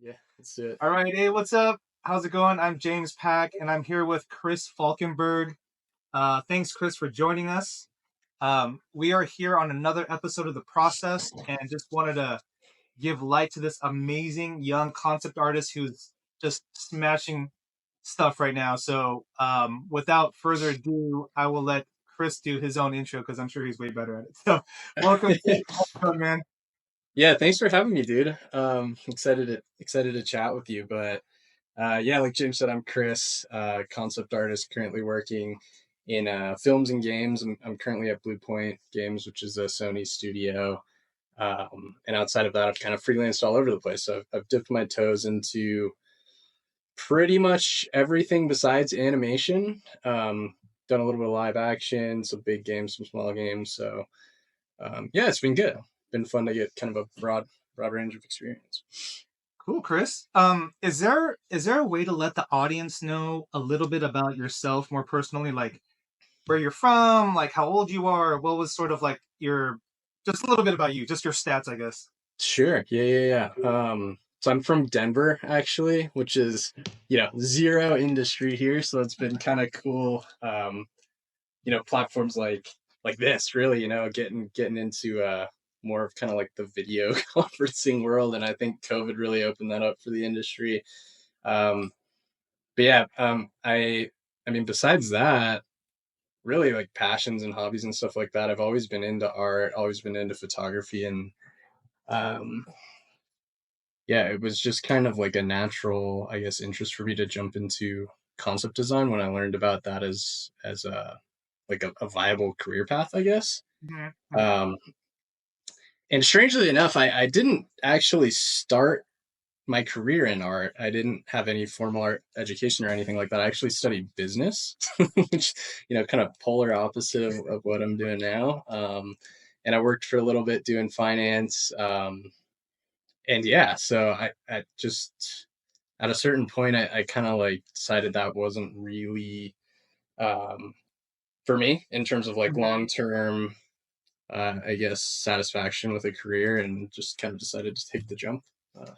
Yeah, let's do it. All right, hey, what's up? How's it going? I'm James Paick, and I'm here with CHRIS FALKENBERG. Thanks, Chris, for joining us. We are here on another episode of The Process, and just wanted to give light to this amazing young concept artist who's just smashing stuff right now. So, without further ado, I will let Chris do his own intro because I'm sure he's way better at it. So, welcome, Chris. How's it going, man? Yeah, thanks for having me, dude. Excited to chat with you. But yeah, like James said, I'm Chris, concept artist, currently working in films and games. I'm currently at Blue Point Games, which is a Sony studio. And outside of that, I've kind of freelanced all over the place. So I've dipped my toes into pretty much everything besides animation. Done a little bit of live action, some big games, some small games. So yeah, it's been good. Been fun to get kind of a broad range of experience. Cool, Chris. Is there a way to let the audience know a little bit about yourself more personally, like where you're from, like how old you are, what was sort of like your just a little bit about you, just your stats, I guess. Sure. Yeah. So I'm from Denver, actually, which is zero industry here. So it's been kind of cool. Platforms like this, really, getting into more of kind of like the video conferencing world, and I think COVID really opened that up for the industry. Um, but yeah, I mean, besides that, really like passions and hobbies and stuff like that. I've always been into art, always been into photography, and um, yeah, it was just kind of like a natural, I guess, interest for me to jump into concept design when I learned about that as a like a viable career path, I guess. Mhm. Um, and strangely enough, I didn't actually start my career in art. I didn't have any formal art education or anything like that. I actually studied business, which, kind of polar opposite of what I'm doing now. And I worked for a little bit doing finance. And yeah, so I just, at a certain point, I kind of like decided that wasn't really um, for me in terms of like Mhm. long term, I guess, satisfaction with a career, and just kind of decided to take the jump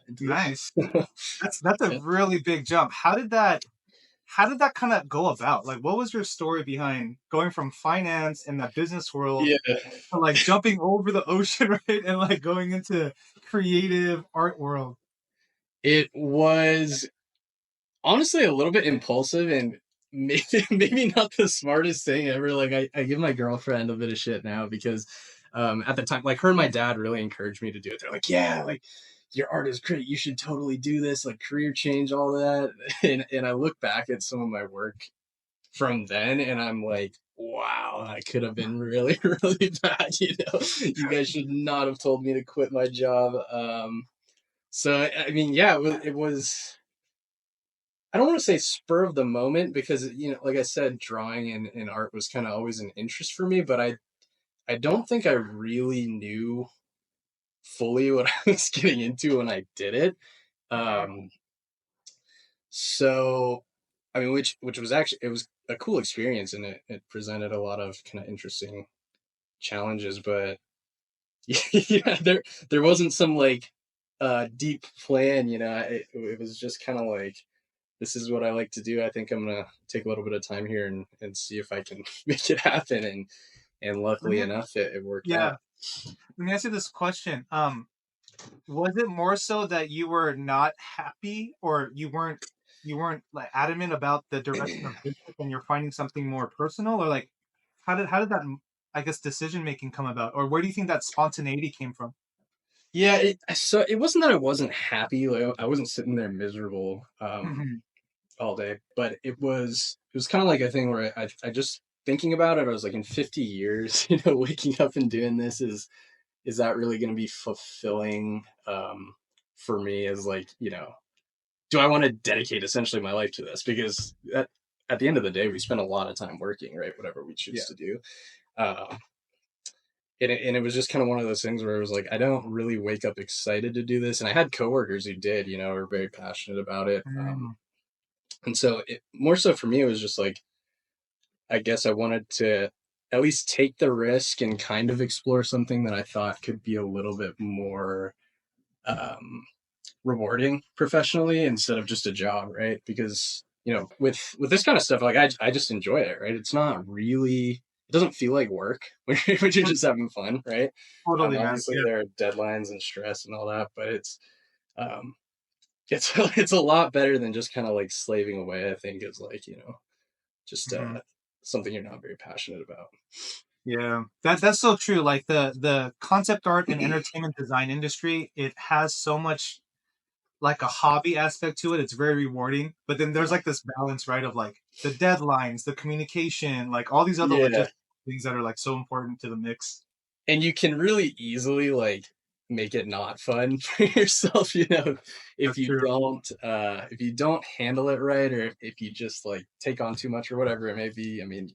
into Nice. this. That's a Yeah. really big jump. How did that kind of go about? Like what was your story behind going from finance in that business world Yeah, to like jumping over the ocean, right? And like going into creative art world. it was honestly a little bit impulsive and maybe maybe not the smartest thing ever. Like I give my girlfriend a bit of shit now because at the time, like her and my dad really encouraged me to do it. They're like, yeah, like your art is great. You should totally do this, like career change, all that. And I look back at some of my work from then and I'm like, wow, I could have been really, really bad. You guys should not have told me to quit my job. So I mean, yeah, it was I don't want to say spur of the moment because like I said, drawing and art was kind of always an interest for me, but I don't think I really knew fully what I was getting into when I did it. Mhm. Um, so I mean, which was actually, it was a cool experience, and it presented a lot of kind of interesting challenges, but yeah, there wasn't some like deep plan. It was just kind of like, this is what I like to do. I think I'm gonna take a little bit of time here and see if I can make it happen. And Let luckily me, enough, it worked yeah, out. let me ask you this question. Was it more so that you were not happy or you weren't like adamant about the direction of business and you're finding something more personal or like how did that I guess decision making come about or where do you think that spontaneity came from? Yeah, so it wasn't that I wasn't happy. Like I wasn't sitting there miserable Mhm. all day, but it was kind of like a thing where I just thinking about it. I was like, in 50 years, waking up and doing this, is that really going to be fulfilling for me? As like, do I want to dedicate essentially my life to this? Because at the end of the day, we spend a lot of time working, right? Whatever we choose Yeah. to do. Uh, and it was just kind of one of those things where it was like, I don't really wake up excited to do this. And I had coworkers who did, were very passionate about it. Mm. And so more so for me, it was just like, I guess I wanted to at least take the risk and kind of explore something that I thought could be a little bit more um, rewarding professionally instead of just a job, right? Because with this kind of stuff, like I just enjoy it, right? It's not really, it doesn't feel like work when you're just having fun, right? Totally, man. Obviously Yeah. there are deadlines and stress and all that, but um, it's it's a lot better than just kind of like slaving away. I think is like just Hmm. something you're not very passionate about. Yeah, that's so true. Like the concept art and entertainment design industry, it has so much like a hobby aspect to it. It's very rewarding, but then there's like this balance, right, of like the deadlines, the communication, like all these other Yeah, logistical things that are like so important to the mix. and you can really easily like make it not fun for yourself, That's true. if you don't handle it right, or if you just like take on too much or whatever it may be. I mean,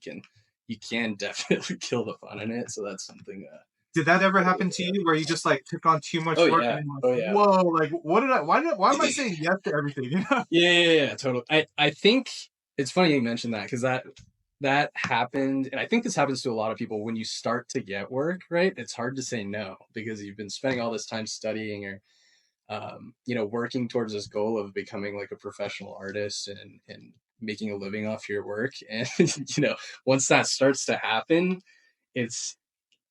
you can definitely kill the fun in it, so that's something Did that ever gotta be happen to aware of. you where you just like took on too Oh much work and yeah, then you're like, oh yeah. whoa, like why am I saying yes to everything? You know? Yeah, totally. I think it's funny you mentioned that, because that happened, and I think this happens to a lot of people when you start to get work, right? It's hard to say no because you've been spending all this time studying, or working towards this goal of becoming like a professional artist and making a living off your work. And once that starts to happen, it's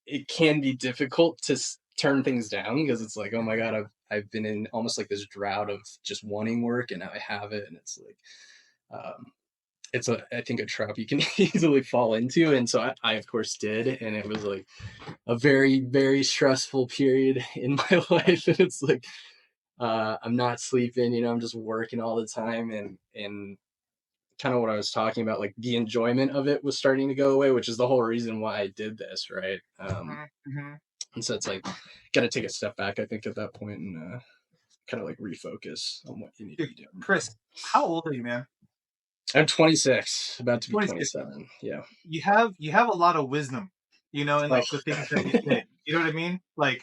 it can be difficult to turn things down, because it's like, oh my god, I've been in almost like this drought of just wanting work, and now I have it, and it's like, um, it's a I think a trap you can easily fall into, and so I of course did, and it was like a very very stressful period in my life, and it's like, I'm not sleeping, I'm just working all the time, and kind of what I was talking about, like the enjoyment of it was starting to go away, which is the whole reason why I did this, right? Mhm. And so it's like, got to take a step back, I think, at that point, and kind of like refocus on what you need to Dude, be doing. Chris, how old are you, man? I'm 26, about to be 26. 27. Yeah. You have a lot of wisdom, in Oh, like the things that you say. You know what I mean? Like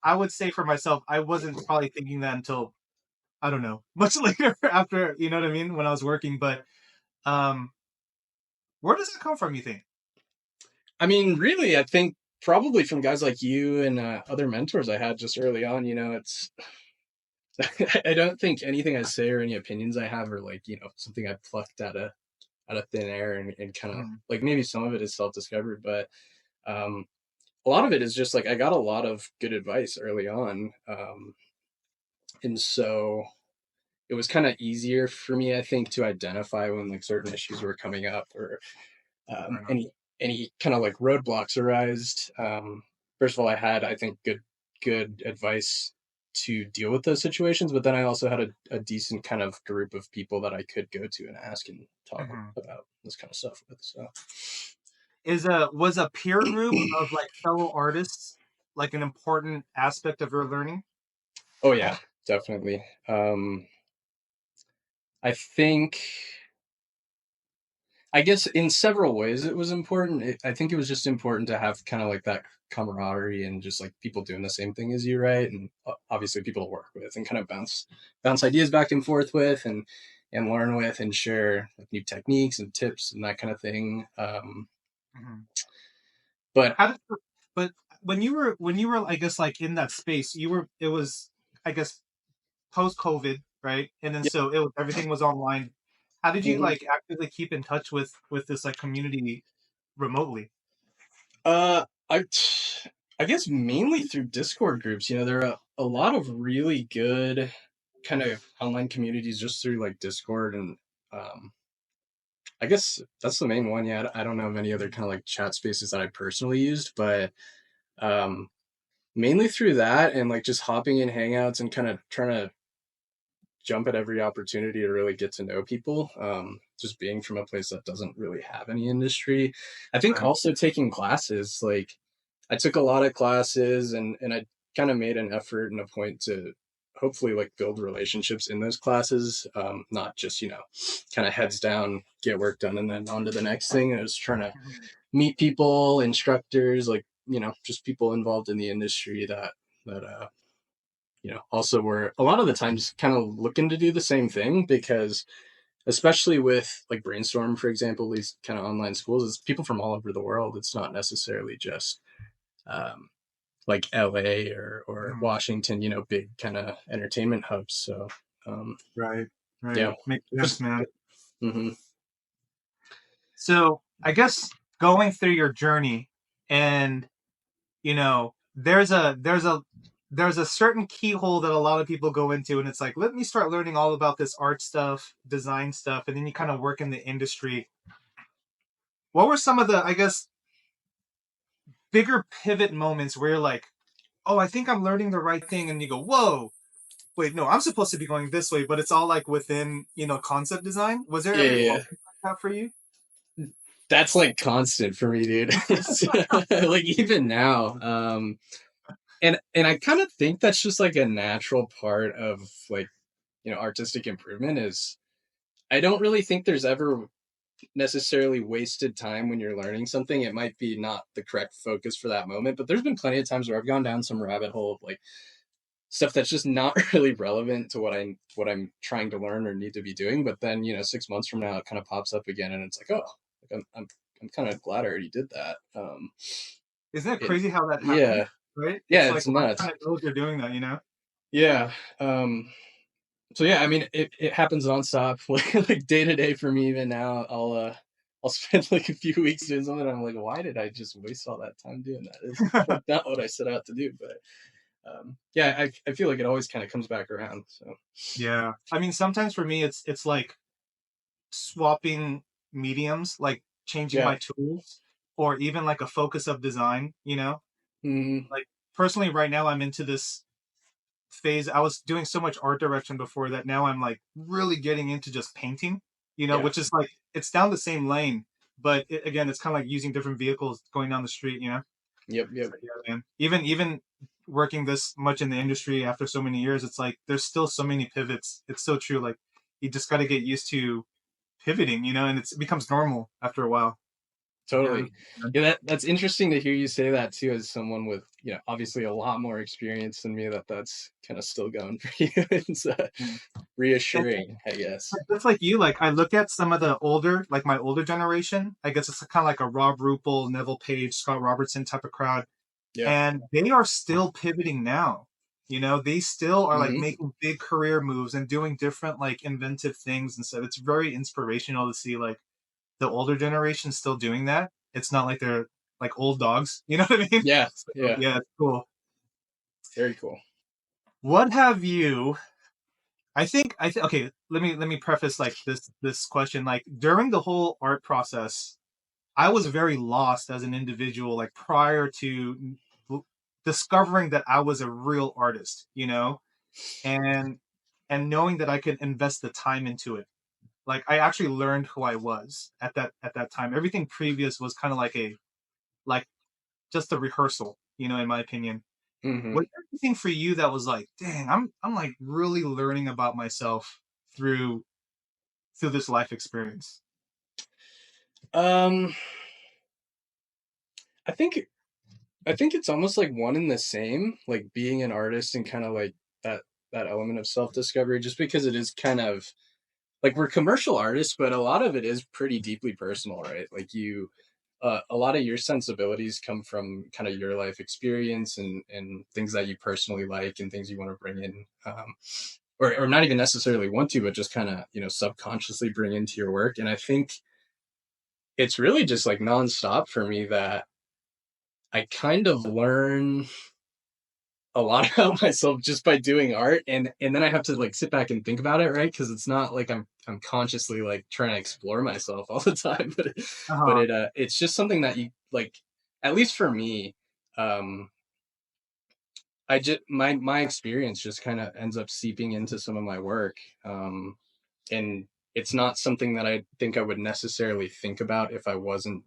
I would say for myself, I wasn't probably thinking that until I don't know, much later after, you know what I mean, when I was working. But um, where does it come from? You think? I mean, really, I think probably from guys like you and other mentors I had just early on. It's I don't think anything I say or any opinions I have are like something I plucked out of thin air, and kind of Mhm. like, maybe some of it is self discovery, but um, a lot of it is just like I got a lot of good advice early on, and so it was kind of easier for me, I think, to identify when like certain issues were coming up, or Fair enough. any kind of like roadblocks arised. First of all, I had, I think, good advice to deal with those situations, but then I also had a decent kind of group of people that I could go to and ask and talk Mhm. about this kind of stuff with. So, Was a peer group of like fellow artists like an important aspect of your learning? oh yeah, definitely. I think, I guess in several ways it was important. I think it was just important to have kind of like that camaraderie, and just like people doing the same thing as you, right? And obviously people to work with and kind of bounce ideas back and forth with, and learn with, and share like new techniques and tips and that kind of thing. Mhm. But How did but when you were I guess like in that space, it was I guess post COVID, right? And then yeah, so everything was online. How did you mhm. like actively keep in touch with this like community remotely? uh, I I guess mainly through Discord groups. There are a lot of really good kind of online communities just through like Discord, and um, I guess that's the main one. Yeah, I don't know of any other kind of like chat spaces that I personally used, but um, mainly through that, and like just hopping in Hangouts and kind of trying to jump at every opportunity to really get to know people. Just being from a place that doesn't really have any industry. I think Right. also taking classes. Like, I took a lot of classes, and I kind of made an effort and a point to hopefully like build relationships in those classes, not just kind of heads down, get work done, and then on to the next thing. I was trying to Mhm. meet people, instructors, like just people involved in the industry that also were a lot of the times kind of looking to do the same thing, because especially with like Brainstorm, for example, these kind of online schools, it's people from all over the world. It's not necessarily just um, like LA or Mhm. Washington, big kind of entertainment hubs. So um, Right. Right. yeah, Makes sense, just man. hmm So I guess going through your journey, and there's a certain keyhole that a lot of people go into, and it's like, let me start learning all about this art stuff, design stuff, and then you kind of work in the industry. What were some of the, I guess, bigger pivot moments where you're like, oh, I think I'm learning the right thing, and you go, whoa, wait, no, I'm supposed to be going this way, but it's all like within, concept design. Was there yeah, ever yeah. moments like that for you? That's like constant for me, dude. It's, like even now. And I kind of think that's just like a natural part of like, artistic improvement is I don't really think there's ever necessarily wasted time when you're learning something. It might be not the correct focus for that moment, but there's been plenty of times where I've gone down some rabbit hole of like stuff that's just not really relevant to what I'm trying to learn or need to be doing. But then, 6 months from now, it kind of pops up again, and it's like, oh, like I'm kind of glad I already did that. Isn't it It, crazy how that happens? yeah, Right? yeah, It's it's like, why nuts. kind of know you're doing that, Yeah. So yeah, I mean, it happens nonstop, like day to day for me. Even now, I'll spend like a few weeks doing something. And I'm like, why did I just waste all that time doing that? It's like not what I set out to do. But yeah, I feel like it always kind of comes back around. So Yeah. I mean, sometimes for me, it's like swapping mediums, like changing yeah, my tools, or even like a focus of design. hmm Like personally, right now, I'm into this phase. I was doing so much art direction before that now I'm like really getting into just painting, yeah, which is like it's down the same lane, but again, it's kind of like using different vehicles going down the street. yep, yep, So, yeah, man. Even working this much in the industry after so many years, it's like there's still so many pivots. It's so true. Like you just got to get used to pivoting, and it becomes normal after a while. Yeah. totally. Yeah, that's interesting to hear you say that too, as someone with obviously a lot more experience than me. That's kind of still going for you. It's Yeah. And reassuring, I guess. just like you, like I look at some of the older, like my older generation. I guess it's kind of like a Rob Rupel, Neville Page, Scott Robertson type of crowd, Yeah. and they are still pivoting now. They still are like hmm making big career moves and doing different like inventive things and stuff. It's very inspirational to see like the older generation still doing that. It's not like they're like old dogs. You know what I mean? Yeah. So, Yeah. yeah, it's cool. Very cool. What have you I think okay, let me preface like this question. Like during the whole art process, I was very lost as an individual, like prior to discovering that I was a real artist, and knowing that I could invest the time into it. Like I actually learned who I was at that time. Everything previous was kind of like just a rehearsal, in my opinion. hmm Was there anything for you that was like, dang, I'm like really learning about myself through this life experience? Um, I think I think it's almost like one and the same, like being an artist and kind of like that element of self-discovery, just because it is kind of like we're commercial artists, but a lot of it is pretty deeply personal, right? Like a lot of your sensibilities come from kind of your life experience and things that you personally like and things you want to bring in, or not even necessarily want to, but just kind of subconsciously bring into your work. And I think it's really just like nonstop for me that I kind of learn a lot about myself just by doing art, and then I have to like sit back and think about it, right? Because it's not like I'm consciously like trying to explore myself all the time, but Uh-huh. it's just something that you like, at least for me. um I just my experience just kind of ends up seeping into some of my work. And it's not something that I think I would necessarily think about if I wasn't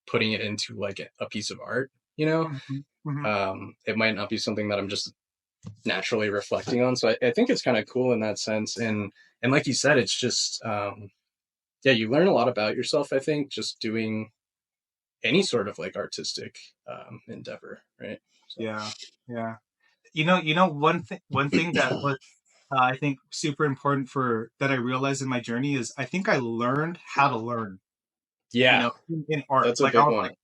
putting it into like a piece of art, you know. Mhm, mhm. It might not be something that I'm just naturally reflecting on. So I think it's kind of cool in that sense. And like you said, it's just yeah, you learn a lot about yourself, I think, just doing any sort of like artistic endeavor, right? So Yeah, yeah. One thing that was I think super important for that I realized in my journey is I think I learned how to learn. yeah, In art. that's a Like I big was one. like,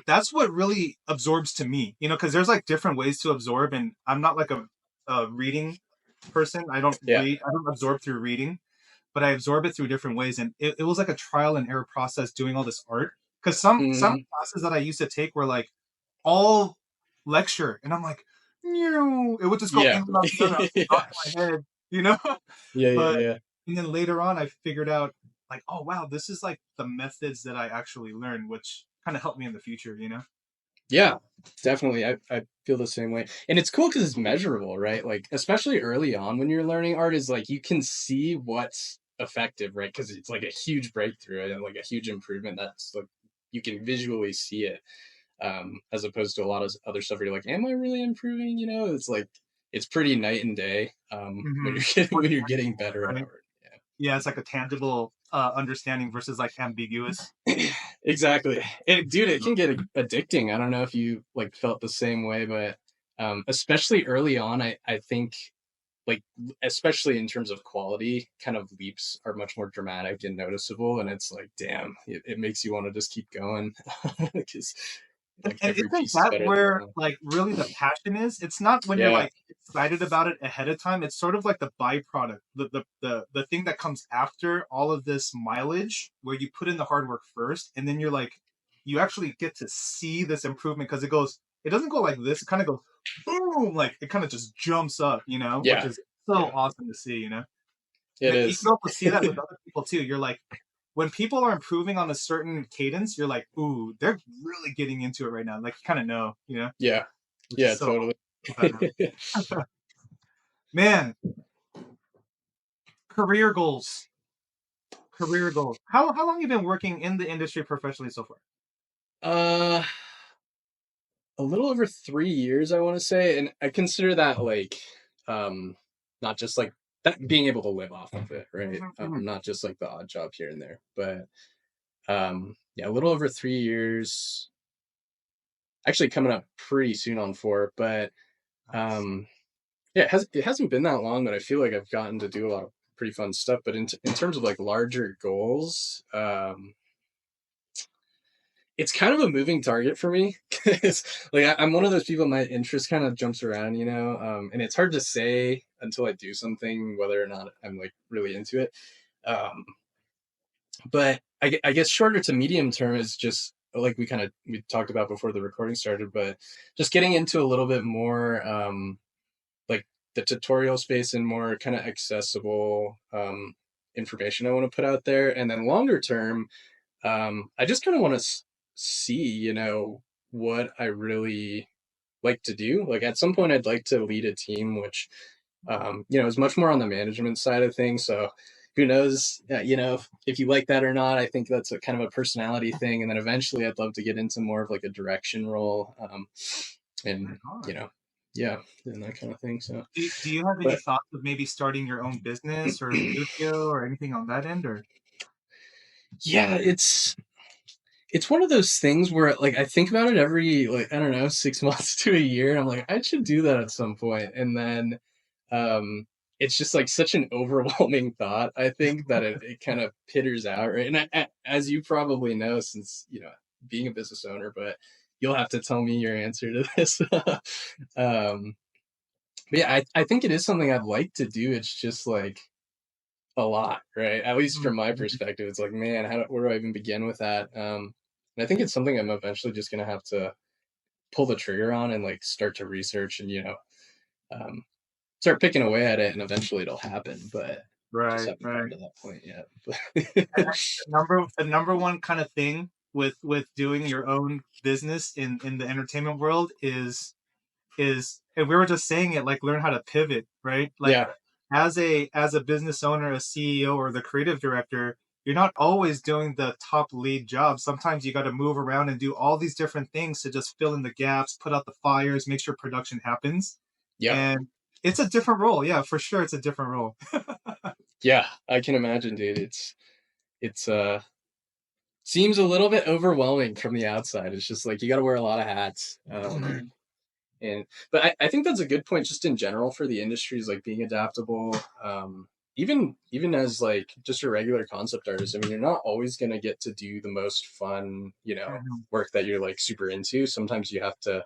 that's what really absorbs to me, because there's like different ways to absorb, and I'm not like a reading person. Yeah. I don't absorb through reading, but I absorb it through different ways. And it was like a trial and error process doing all this art. Because some Mhm. classes that I used to take were like all lecture, and I'm like, "Meow." It would just go in Yeah. and out, in and out, not Yeah. in my head, you know. Yeah, yeah, But yeah. and then later on, I figured out like, oh wow, this is like the methods that I actually learned, which kind of helped me in the future. Yeah, definitely. I feel the same way. And it's cool because it's measurable, right? Like, especially early on when you're learning art, is like you can see what's effective, right? Because it's like a huge breakthrough and like a huge improvement that's like you can visually see it. As opposed to a lot of other stuff where you're like, am I really improving? It's like it's pretty night and day when Mm-hmm. you're getting when you're getting better at Right? art. Yeah, it's like a tangible understanding versus like ambiguous. Exactly. Dude, it can get addicting. I don't know if you like felt the same way, but especially early on, I think like especially in terms of quality, kind of leaps are much more dramatic and noticeable, and it's like, damn, it makes you want to just keep going because like And every isn't piece is that better than the where one. like really the passion is? It's not when you're Yeah, like excited about it ahead of time. It's sort of like the byproduct, the thing that comes after all of this mileage, where you put in the hard work first, and then you're like, you actually get to see this improvement because it doesn't go like this. It kind of goes boom, like it kind of just jumps up, which yeah, is so yeah. awesome to see. It And you is. can also see that with other people too. You're like, when people are improving on a certain cadence, you're like, ooh, they're really getting into it right now. Like you kind of know, Yeah, which is yeah, so totally. awesome. Man, career goals. Career goals. How long you been working in the industry professionally so far? uh a little over 3 years, I want to say, and I consider that like um not just like that being able to live off of it, right? Mhm, mhm. Not just like the odd job here and there, but yeah, a little over 3 years, actually coming up pretty soon on 4. But Nice. um yeah, it hasn't been that long, but I feel like I've gotten to do a lot of pretty fun stuff. But in terms of like larger goals, it's kind of a moving target for me because like I'm one of those people, my interest kind of jumps around, and it's hard to say until I do something whether or not I'm like really into it. um, but I guess shorter to medium term is just like we talked about before the recording started, but just getting into a little bit more like the tutorial space and more kind of accessible information I want to put out there. And then longer term, I just kind of want to see, what I really like to do. Like at some point, I'd like to lead a team, which, is much more on the management side of things. So who knows, if you like that or not. I think that's a kind of a personality thing. And then eventually I'd love to get into more of like a direction role, and, Right on. you know, yeah, and that kind of thing. So, Do you have any but thoughts of maybe starting your own business or studio or anything on that end? Or yeah, it's one of those things where like I think about it every, like, I don't know, 6 months to a year, and I'm like, I should do that at some point. And then um it's just like such an overwhelming thought, I think, that it kind of pitters out, right? And as you probably know, since being a business owner, but you'll have to tell me your answer to this. um but yeah, I think it is something I'd like to do. It's just like a lot, right? At least Mhm, from my mhm. perspective, it's like, man, where do I even begin with that? And I think it's something I'm eventually just gonna have to pull the trigger on and like start to research and um, start picking away at it, and eventually it'll happen. But just Right, haven't gotten right. to that point yet. I But the number one kind of thing with doing your own business in the entertainment world is and we were just saying it, like learn how to pivot, right? Like yeah, as a business owner, a CEO, or the creative director, you're not always doing the top lead job. Sometimes you got to move around and do all these different things to just fill in the gaps, put out the fires, make sure production happens. yeah, And it's a different role. Yeah, for sure it's a different role. yeah. I can imagine, dude. It's seems a little bit overwhelming from the outside. It's just like you got to wear a lot of hats. Mhm. And but I think that's a good point just in general for the industries, like being adaptable. even as like just a regular concept artist, I mean, you're not always going to get to do the most fun, Mhm. work that you're like super into. Sometimes you have to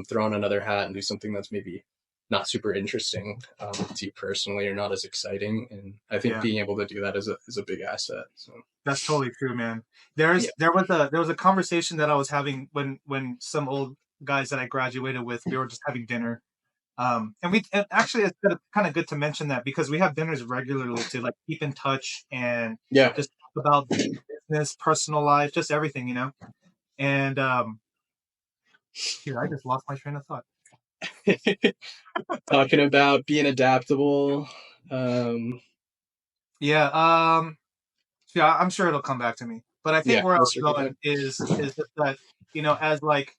throw on another hat and do something that's maybe not super interesting to you personally or not as exciting. And I think Yeah, being able to do that is a big asset. So that's totally true, man. yeah, There was a conversation that I was having when some old guys that I graduated with, we were just having dinner. And actually it's kind of good to mention that because we have dinners regularly to like keep in touch and yeah. just talk about business, personal life, just everything, And here, I just lost my train of thought. Talking about being adaptable. Um, Yeah, yeah, I'm sure it'll come back to me. But I think yeah, where I we'll was circle back. going is just that, as like,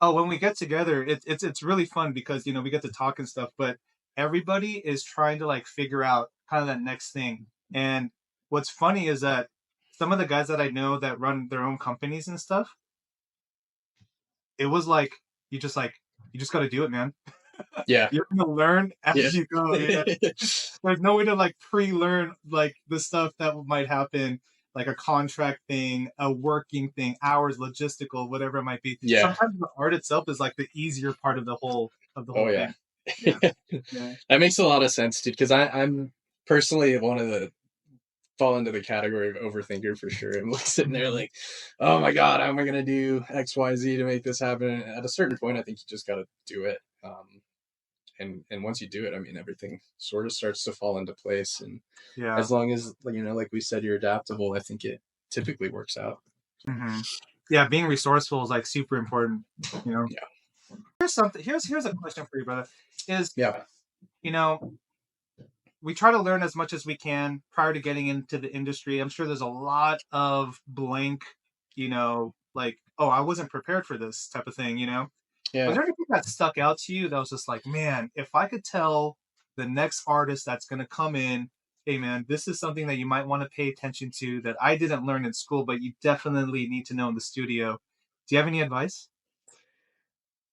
oh, when we get together, it's really fun because we get to talk and stuff, but everybody is trying to like figure out kind of that next thing. And what's funny is that some of the guys that I know that run their own companies and stuff, it was like you just got to do it, man. Yeah, You're gonna learn yeah. as you go. There's no way to like pre-learn like the stuff that might happen, like a contract thing, a working thing, hours, logistical, whatever it might be. Yeah. Sometimes the art itself is like the easier part of the Oh whole yeah. thing. Yeah. Yeah. That makes a lot of sense, dude. Because I'm personally one of the fall into the category of overthinker for sure. I'm like sitting there Mhm. like, oh my god, how am I gonna do X, Y, Z to make this happen? And at a certain point, I think you just got to do it. And once you do it, I mean, everything sort of starts to fall into place. And Yeah. as long as like we said, you're adaptable, I think it typically works out. Hmm. Yeah. Being resourceful is like super important. You know. Yeah. Here's something. Here's a question for you, brother. Is Yeah. you know we try to learn as much as we can prior to getting into the industry. I'm sure there's a lot of blank, like, oh, I wasn't prepared for this type of thing. Was Yeah. there anything that stuck out to you that was just like, man, if I could tell the next artist that's going to come in, hey, man, this is something that you might want to pay attention to that I didn't learn in school, but you definitely need to know in the studio. Do you have any advice?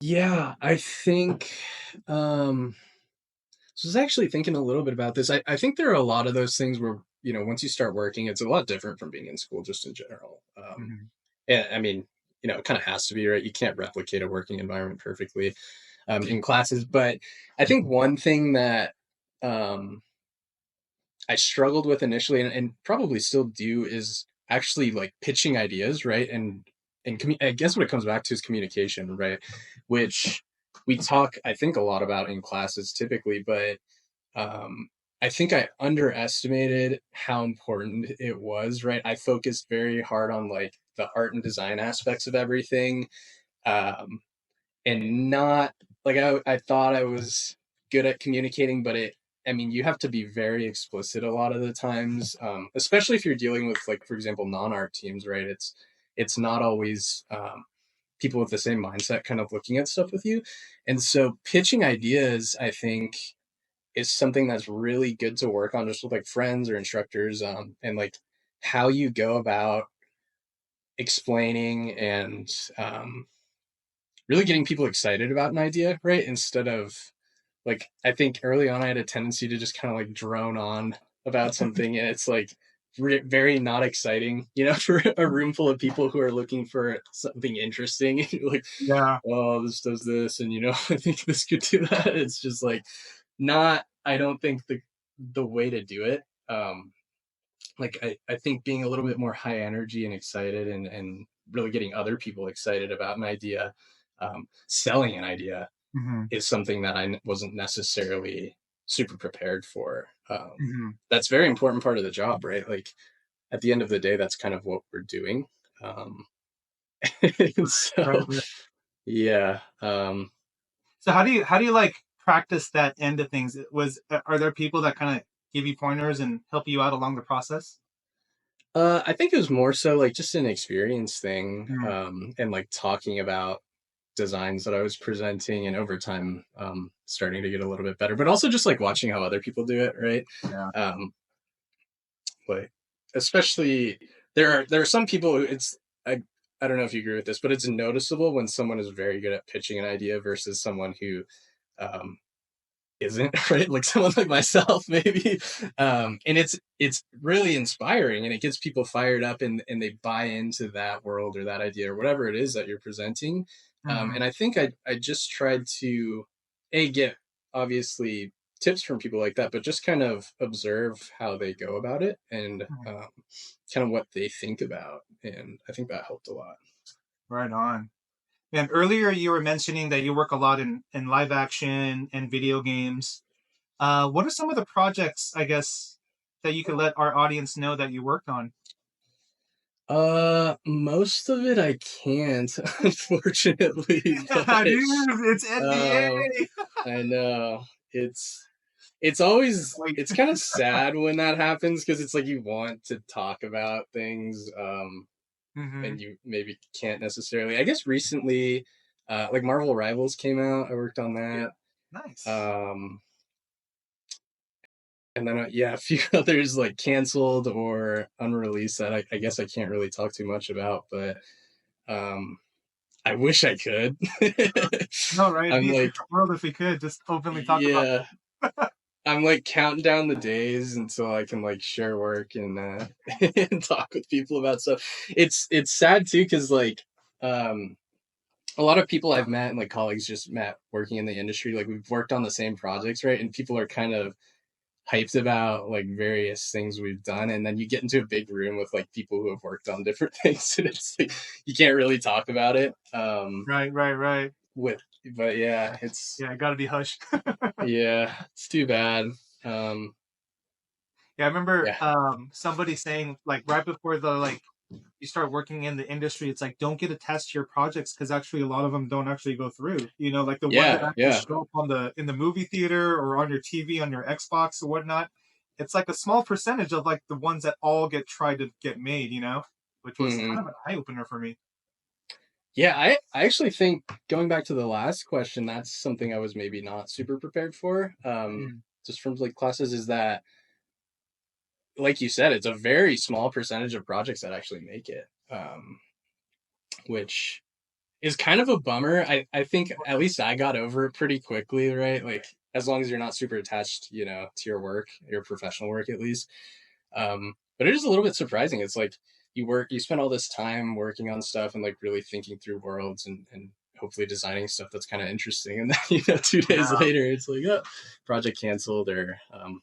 Yeah. I think so I was actually thinking a little bit about this. I think there are a lot of those things where, once you start working, it's a lot different from being in school just in general. Hmm. And I mean, it kind of has to be, right? You can't replicate a working environment perfectly in classes. But I think one thing that um, I struggled with initially and probably still do is actually like pitching ideas, right? And I guess what it comes back to is communication, right? Which we talk, I think, a lot about in classes typically, but um, I think I underestimated how important it was, right? I focused very hard on like the art and design aspects of everything. Um, and not like I thought I was good at communicating, but I mean, you have to be very explicit a lot of the times, especially if you're dealing with like, for example, non-art teams, right? It's not always people with the same mindset kind of looking at stuff with you. And so pitching ideas, I think, is something that's really good to work on just with like friends or instructors, and like how you go about explaining and really getting people excited about an idea, right? Instead of like, I think early on I had a tendency to just kind of like drone on about something, and it's like very not exciting, for a room full of people who are looking for something interesting. You're like, Yeah. oh, this does this, and I think this could do that. It's just like not. I don't think the way to do it. Like I think being a little bit more high energy and excited and really getting other people excited about an idea, selling an idea Hmm. is something that I wasn't necessarily super prepared for. Hmm. That's a very important part of the job, right? Like at the end of the day, that's kind of what we're doing. Um, Right. so Right. yeah, So how do you like practice that end of things? Are there people that kind of give you pointers and help you out along the process? I think it was more so like just an experience thing, Mm, and like talking about designs that I was presenting, and over time, starting to get a little bit better, but also just like watching how other people do it, right? yeah. Um, like especially there are some people who I don't know if you agree with this, but it's noticeable when someone is very good at pitching an idea versus someone who um, isn't, right? Like someone like myself, maybe. And it's really inspiring, and it gets people fired up, and they buy into that world or that idea or whatever it is that you're presenting. Mm-hmm. And I think I just tried to get obviously tips from people like that, but just kind of observe how they go about it, and kind of what they think about. And I think that helped a lot. Right on. And earlier you were mentioning that you work a lot in live action and video games. What are some of the projects, I guess, that you could let our audience know that you worked on? Most of it I can't, unfortunately, but Dude, it's um, NDA. I know it's always Wait. it's kind of sad when that happens, because it's like you want to talk about things, Mm-hmm. and you maybe can't necessarily. I guess recently, like Marvel Rivals came out. I worked on Yeah. that. Nice. Um, and then yeah, a few others like canceled or unreleased that I guess I can't really talk too much about, but um I wish I could. No, right? It'd I'm be a like, different world if we could just openly talk about. yeah, I'm like counting down the days until I can like share work and and talk with people about stuff. It's sad too, because like um a lot of people I've met and like colleagues just met working in the industry, like we've worked on the same projects, right? And people are kind of hyped about like various things we've done, and then you get into a big room with like people who have worked on different things, and it's like you can't really talk about it. Right, right, right. With But yeah, it's Yeah, gotta be hush. yeah, it's too bad. um Yeah, I remember yeah, somebody saying like right before the like you start working in the industry, it's like don't get attached to your projects because actually a lot of them don't actually go through. You know, like the ones that yeah, actually yeah. show up on the in the movie theater or on your TV on your Xbox or whatnot. It's like a small percentage of like the ones that all get tried to get made. You know, which was Hmm. kind of an eye opener for me. Yeah, I actually think, going back to the last question, that's something I was maybe not super prepared for, Mm. just from like classes, is that, like you said, it's a very small percentage of projects that actually make it, which is kind of a bummer. I think at least I got over it pretty quickly, right? Like as long as you're not super attached, to your work, your professional work at least. But it is a little bit surprising. It's like you spend all this time working on stuff and like really thinking through worlds, and hopefully designing stuff that's kind of interesting. And then, 2 days Yeah. later, it's like, oh, project canceled, or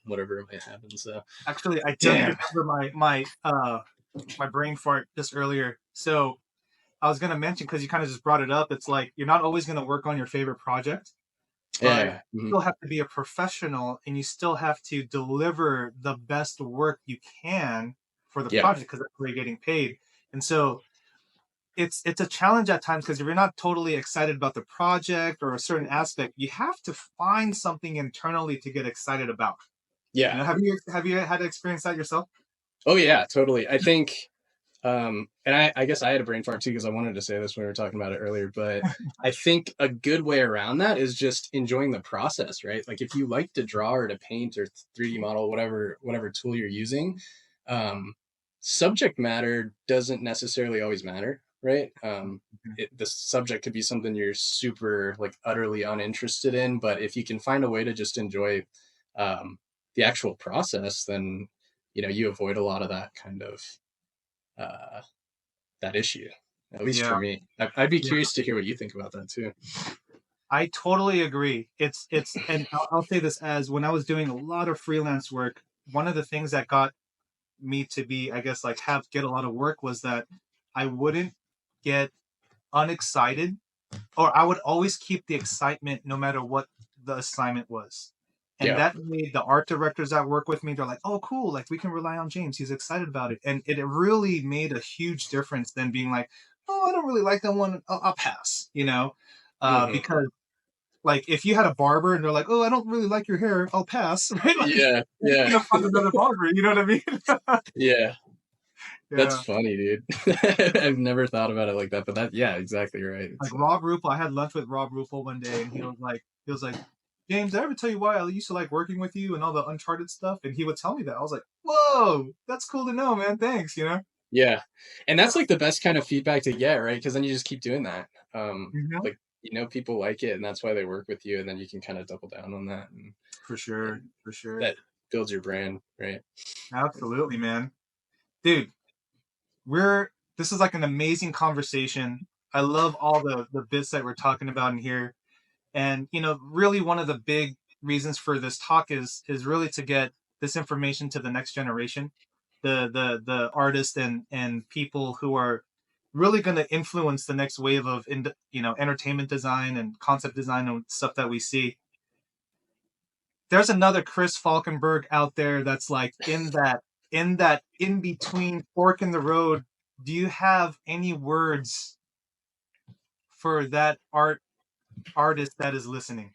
whatever might happen. So, Actually, I just damn. remember my brain fart just earlier. So I was gonna mention because you kind of just brought it up. It's like you're not always gonna work on your favorite project, but Yeah. you Mhm. still have to be a professional and you still have to deliver the best work you can for the Yeah. project because that's where you're getting paid. And so it's a challenge at times because if you're not totally excited about the project or a certain aspect, you have to find something internally to get excited about. You Yeah. know, have you had to experience that yourself? Oh yeah, totally. I think, and I guess I had a brain fart too, because I wanted to say this when we were talking about it earlier, but I think a good way around that is just enjoying the process, right? Like if you like to draw or to paint or 3D model, whatever tool you're using, um, subject matter doesn't necessarily always matter, right? The subject could be something you're super like utterly uninterested in, but if you can find a way to just enjoy um, the actual process, then you avoid a lot of that kind of uh, that issue. At least for Yeah, me, I'd be yeah. curious to hear what you think about that too. I totally agree. And I'll say this as when I was doing a lot of freelance work, one of the things that got me to be, I guess, like have get a lot of work was that I wouldn't get unexcited, or I would always keep the excitement no matter what the assignment was. And Yeah. that made the art directors that work with me, they're like, oh, cool. Like we can rely on James. He's excited about it. And it really made a huge difference than being like, oh, I don't really like that one. I'll pass, Hmm. because like if you had a barber and they're like, "Oh, I don't really like your hair. I'll pass." Right? Like Yeah. you're Yeah. gonna find another barber. You know what I mean? Yeah. That's Yeah. funny, dude. I've never thought about it like that, but yeah, exactly right. Like It's Rob Rupel, I had lunch with Rob Rupel one day, and he was like, James, did I ever tell you why I used to like working with you and all the Uncharted stuff? And he would tell me that. I was like, whoa, that's cool to know, man. Thanks. yeah, and that's like the best kind of feedback to get, right? Because then you just keep doing that. You know? Like people like it, and that's why they work with you, and then you can kind of double down on that, For sure, and for sure. that builds your brand, right? Absolutely, man. Dude, we're this is like an amazing conversation. I love all the bits that we're talking about in here. And really one of the big reasons for this talk is really to get this information to the next generation, the artists and people who are really going to influence the next wave of entertainment design and concept design and stuff that we see. There's another Chris Falkenberg out there that's like in that in between fork in the road. Do you have any words for that artist that is listening?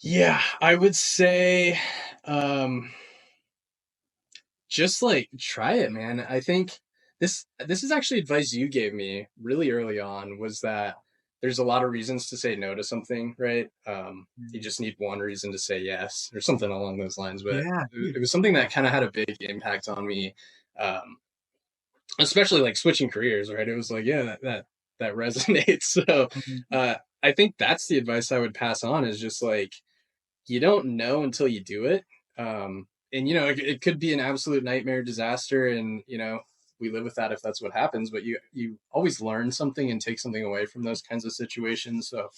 Yeah, I would say, um, just like try it, man. I think this is actually advice you gave me really early on, was that there's a lot of reasons to say no to something, right? You just need one reason to say yes, or something along those lines. But Yeah, it dude. was something that kind of had a big impact on me, um, especially like switching careers, right? It was like, yeah, that resonates. So Mhm. uh, I think that's the advice I would pass on, is just like, you don't know until you do it. And it could be an absolute nightmare disaster, and we live with that if that's what happens. But you always learn something and take something away from those kinds of situations. So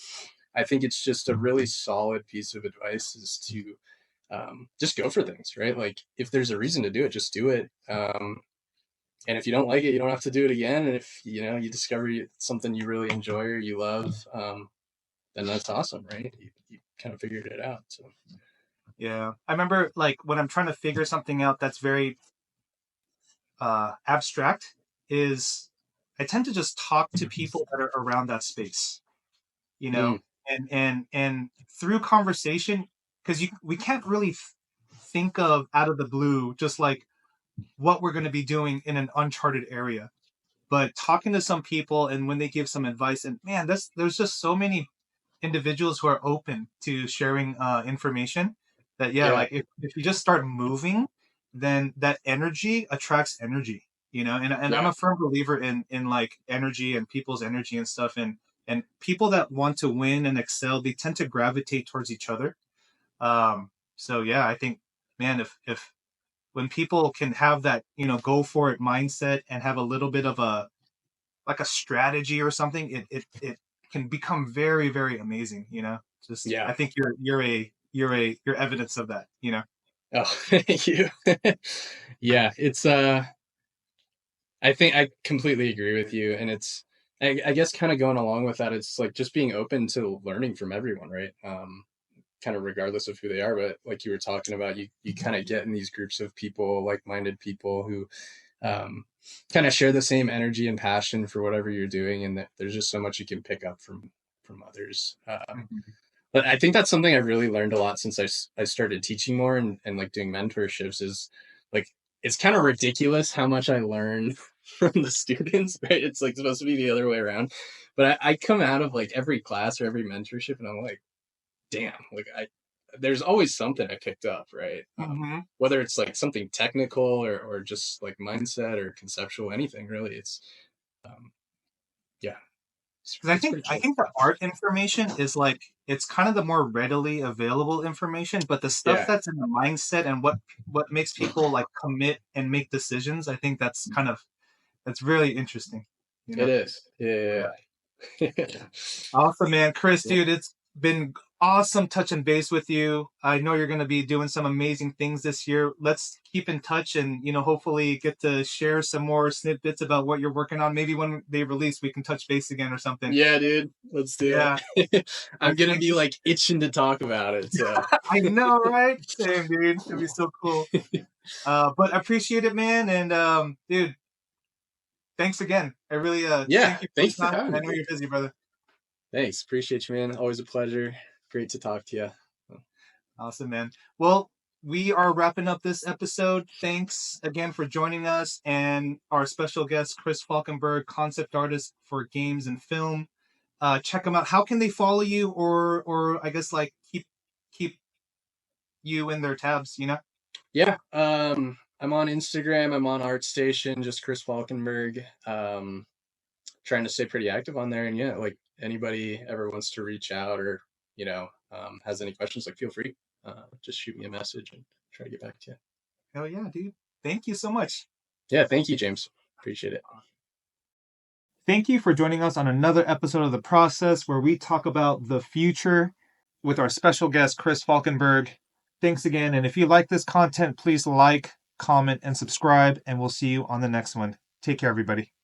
I think it's just a really solid piece of advice, is to just go for things, right? Like, if there's a reason to do it, just do it. And if you don't like it, you don't have to do it again. And if you discover something you really enjoy or you love, then that's awesome, right? You kind of figured it out. So Yeah. I remember like when I'm trying to figure something out that's very abstract, is I tend to just talk to people that are around that space, you mm, know, and through conversation, because we can't really think of out of the blue just like what we're going to be doing in an uncharted area. But talking to some people and when they give some advice, and man, there's just so many individuals who are open to sharing information, that yeah, yeah, like if you just start moving, then that energy attracts energy, and I'm yeah, a firm believer in like energy and people's energy and stuff, and people that want to win and excel, they tend to gravitate towards each other. So yeah, I think, man, if when people can have that go for it mindset and have a little bit of a like a strategy or something, it can become very, very amazing. Just yeah. I think you're evidence of that. Oh, thank you. Yeah, it's I think I completely agree with you, and I guess kind of going along with that, it's like just being open to learning from everyone, right? Kind of regardless of who they are. But like you were talking about, you kind of get in these groups of people, like-minded people, who um, kind of share the same energy and passion for whatever you're doing, and that there's just so much you can pick up from others. Mhm. But I think that's something I've really learned a lot since I started teaching more, and like doing mentorships, is like, it's kind of ridiculous how much I learn from the students, right? It's like supposed to be the other way around. But I come out of like every class or every mentorship, and I'm like, damn, like there's always something I picked up, right? Mhm. Whether it's like something technical, or just like mindset or conceptual, anything really. It's um, yeah, Because I it's think pretty I cool. think the art information is like it's kind of the more readily available information, but the stuff Yeah, that's in the mindset and what makes people like commit and make decisions, I think that's really interesting. You it know. is. Yeah, Yeah. yeah, yeah. Awesome, man. Chris, Cool. dude, it's been awesome touching base with you. I know you're going to be doing some amazing things this year. Let's keep in touch and, hopefully get to share some more snippets about what you're working on. Maybe when they release, we can touch base again or something. Yeah, dude, let's do Yeah. it. I'm Thanks. gonna Thanks. be like itching to talk about it. So I know, right? Same, dude. It'd be so cool. But I appreciate it, man. And, dude, thanks again. I really, yeah, thank you for thank the you for time. having And I me, know dude. you're busy, brother. Thanks, appreciate you, man. Always a pleasure. Great to talk to you. Awesome, man. Well, we are wrapping up this episode. Thanks again for joining us and our special guest, Chris Falkenberg, concept artist for games and film. Check them out. How can they follow you, or I guess like keep you in their tabs? Yeah, I'm on Instagram. I'm on ArtStation, just Chris Falkenberg. Trying to stay pretty active on there, and yeah, like anybody ever wants to reach out or, has any questions, like feel free. Just shoot me a message and try to get back to you. Hell yeah, dude. Thank you so much. Yeah, thank you, James. Appreciate it. Thank you for joining us on another episode of The Process, where we talk about the future with our special guest, Chris Falkenberg. Thanks again. And if you like this content, please like, comment, and subscribe, and we'll see you on the next one. Take care, everybody.